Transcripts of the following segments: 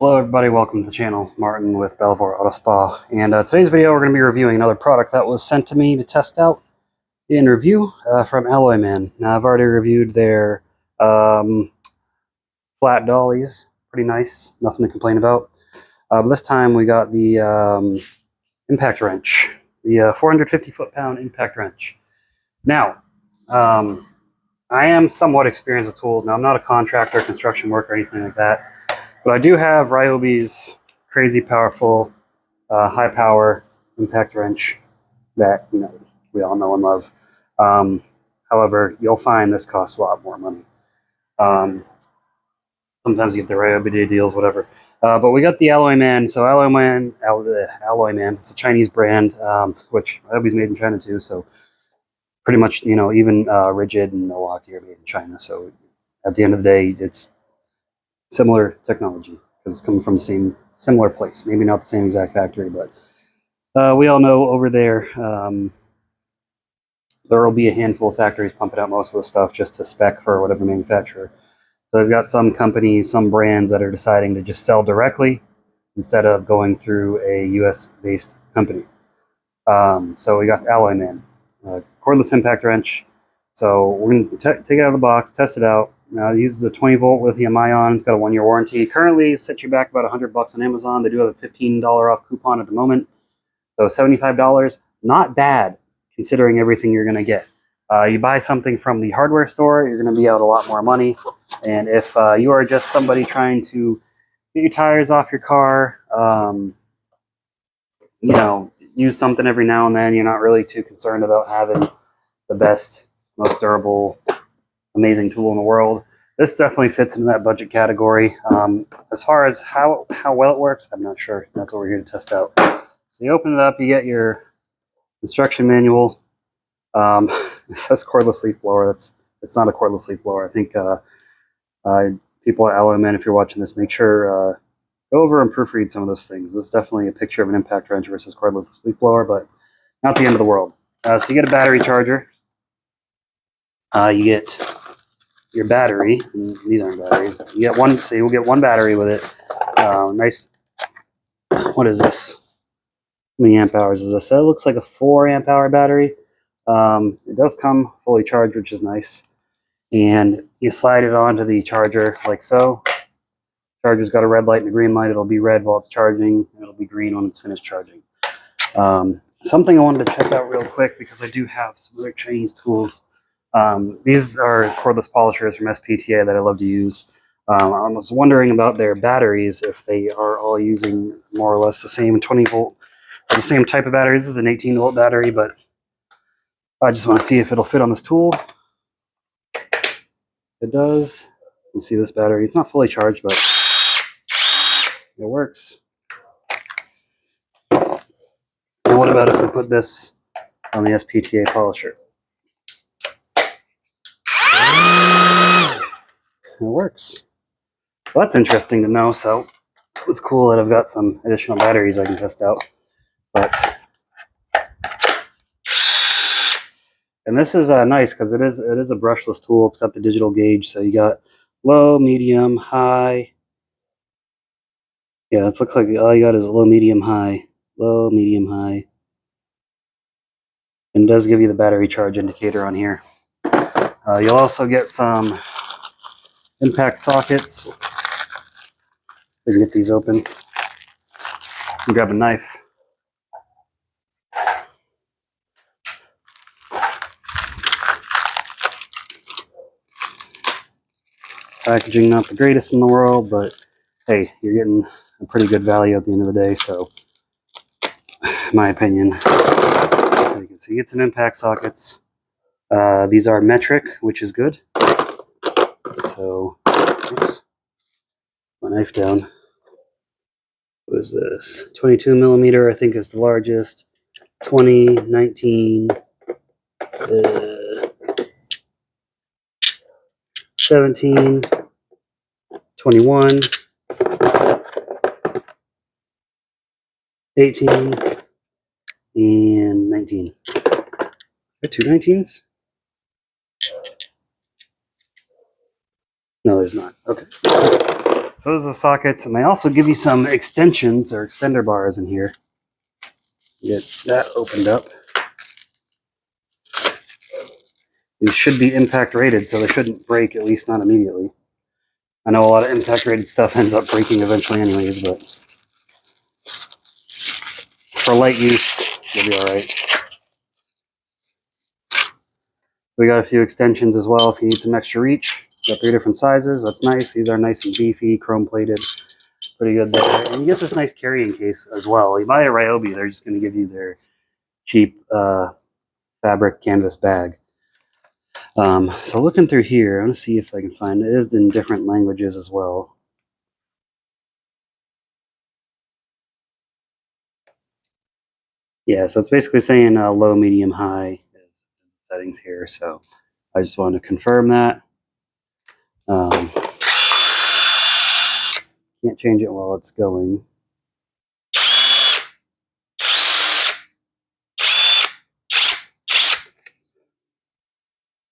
Hello everybody, welcome to the channel. Martin with Belvoir Auto Spa, and today's video we're going to be reviewing another product that was sent to me to test out in review from Alloyman. Now I've already reviewed their flat dollies, pretty nice, nothing to complain about. This time we got the impact wrench, the 450 foot-pound impact wrench. Now, I am somewhat experienced with tools. Now I'm not a contractor, construction worker, or anything like that. But I do have Ryobi's crazy powerful, high power impact wrench that we all know and love. However, you'll find this costs a lot more money. Sometimes you get the Ryobi deals, whatever. But we got the Alloyman. So Alloyman, it's a Chinese brand, which Ryobi's made in China too. So pretty much, even Rigid and Milwaukee are made in China. So at the end of the day, it's similar technology because it's coming from the similar place. Maybe not the same exact factory, but we all know over there there will be a handful of factories pumping out most of the stuff just to spec for whatever manufacturer. So we've got some companies, some brands that are deciding to just sell directly instead of going through a US-based company. So we got the Alloyman, cordless impact wrench. So we're going to take it out of the box, test it out. Now, it uses a 20-volt lithium-ion. It's got a 1-year warranty. Currently, it sets you back about $100 on Amazon. They do have a $15 off coupon at the moment. So $75, not bad considering everything you're going to get. You buy something from the hardware store, you're going to be out a lot more money. And if you are just somebody trying to get your tires off your car, use something every now and then, you're not really too concerned about having the best, most durable, amazing tool in the world. This definitely fits into that budget category. As far as how well it works, I'm not sure. That's what we're here to test out. So you open it up, you get your instruction manual. It says cordless leaf blower. It's not a cordless leaf blower. I think people at Alloyman, if you're watching this, make sure go over and proofread some of those things. This is definitely a picture of an impact wrench versus cordless leaf blower, but not the end of the world. So you get a battery charger. You get your battery. These aren't batteries. You get one, so you'll get one battery with it. Nice. What is this? How many amp hours is this? It looks like a 4 amp hour battery. It does come fully charged, which is nice. And you slide it onto the charger like so. Charger's got a red light and a green light. It'll be red while it's charging. It'll be green when it's finished charging. Something I wanted to check out real quick because I do have some other Chinese tools. These are cordless polishers from SPTA that I love to use. I was wondering about their batteries, if they are all using more or less the same 20 volt, or the same type of batteries. This is an 18 volt battery, but I just want to see if it'll fit on this tool. It does. You see this battery, it's not fully charged, but it works. And what about if we put this on the SPTA polisher? It works. Well, that's interesting to know. So it's cool that I've got some additional batteries I can test out. And this is nice because it is a brushless tool. It's got the digital gauge, so you got low, medium, high. Yeah, it looks like all you got is low, medium, high. Low, medium, high. And it does give you the battery charge indicator on here. You'll also get some impact sockets. We can get these open. You can grab a knife. Packaging not the greatest in the world, but hey, you're getting a pretty good value at the end of the day, so in my opinion. So you get some impact sockets. These are metric, which is good. So, oops, my knife down. What is this? 22 millimeter, I think, is the largest. 20, 19, 17, 21, 18, and 19. Are there 2 19s? No, there's not. Okay. So those are the sockets, and they also give you some extensions or extender bars in here. Get that opened up. These should be impact rated, so they shouldn't break, at least not immediately. I know a lot of impact rated stuff ends up breaking eventually anyways, but for light use, you'll be alright. We got a few extensions as well if you need some extra reach. Got 3 different sizes. That's nice. These are nice and beefy, chrome plated. Pretty good there. And you get this nice carrying case as well. You buy a Ryobi, they're just going to give you their cheap fabric canvas bag. So looking through here, I'm going to see if I can find it. It is in different languages as well. Yeah, so it's basically saying low, medium, high is the settings here. So I just wanted to confirm that. Can't change it while it's going.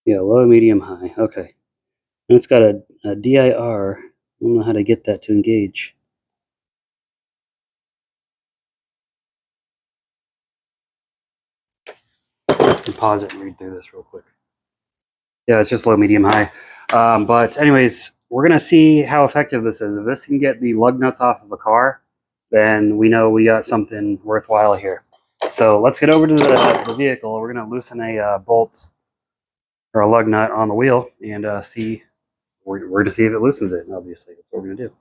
Yeah, low, medium, high. Okay. And it's got a DIR. I don't know how to get that to engage. I can pause it and read through this real quick. Yeah, it's just low, medium, high. But anyways, we're going to see how effective this is. If this can get the lug nuts off of a car, then we know we got something worthwhile here. So let's get over to the vehicle. We're going to loosen a bolt or a lug nut on the wheel and see. We're going to see if it loosens it, obviously. That's what we're going to do.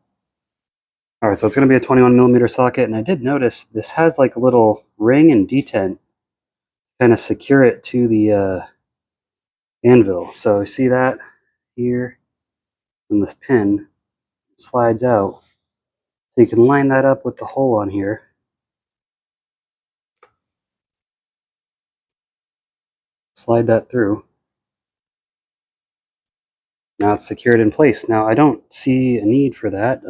All right, so it's going to be a 21 millimeter socket, and I did notice this has like a little ring and detent kind of secure it to the anvil. So you see that here, and this pin slides out. So you can line that up with the hole on here. Slide that through. Now it's secured in place. Now I don't see a need for that,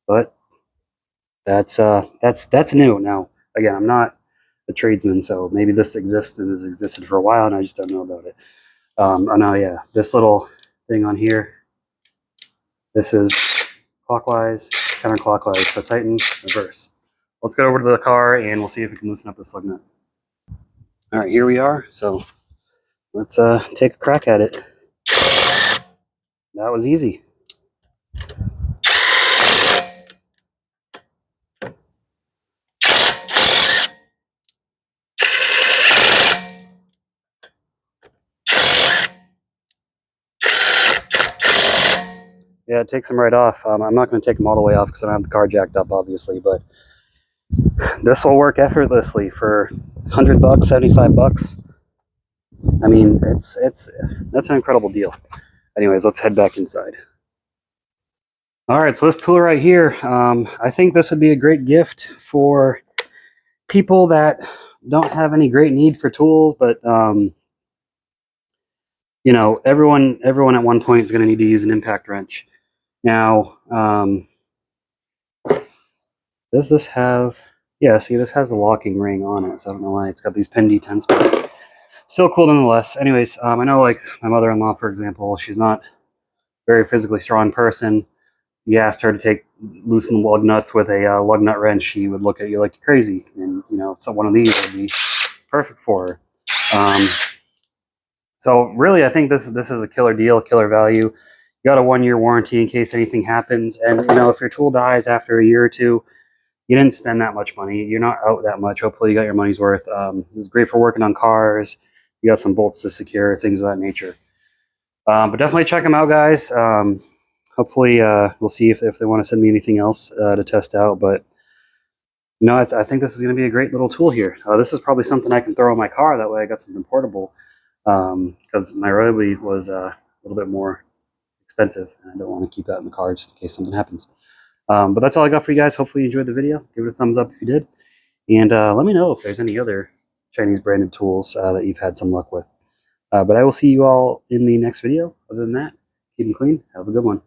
but that's new. Now again, I'm not a tradesman, so maybe this exists and has existed for a while, and I just don't know about it. Oh no, yeah, this little thing on here. This is clockwise, counterclockwise. So tighten, reverse. Let's go over to the car and we'll see if we can loosen up this lug nut. All right, here we are. So let's take a crack at it. That was easy. Yeah, it takes them right off. I'm not going to take them all the way off because I don't have the car jacked up, obviously, but this will work effortlessly for $100, 75 bucks. I mean, that's an incredible deal. Anyways, let's head back inside. All right, so this tool right here, I think this would be a great gift for people that don't have any great need for tools, but you know, everyone at one point is going to need to use an impact wrench. Now, does this have? Yeah, see, this has the locking ring on it, so I don't know why it's got these pin detents, but still cool nonetheless. Anyways, I know, like my mother-in-law, for example, she's not a very physically strong person. You asked her to loosen the lug nuts with a lug nut wrench, she would look at you like you're crazy. And you know, so one of these would be perfect for her. So really, I think this is a killer deal, killer value. You got a 1-year warranty in case anything happens, and you know, if your tool dies after a year or two, you didn't spend that much money. You're not out that much. Hopefully, you got your money's worth. This is great for working on cars. You got some bolts to secure, things of that nature. But definitely check them out, guys. Hopefully, we'll see if they want to send me anything else to test out. But you know, I think this is going to be a great little tool here. This is probably something I can throw in my car. That way, I got something portable. Because my Ryobi was a little bit more expensive, and I don't want to keep that in the car just in case something happens. But that's all I got for you guys. Hopefully you enjoyed the video. Give it a thumbs up if you did. And let me know if there's any other Chinese branded tools that you've had some luck with. But I will see you all in the next video. Other than that, keep them clean. Have a good one.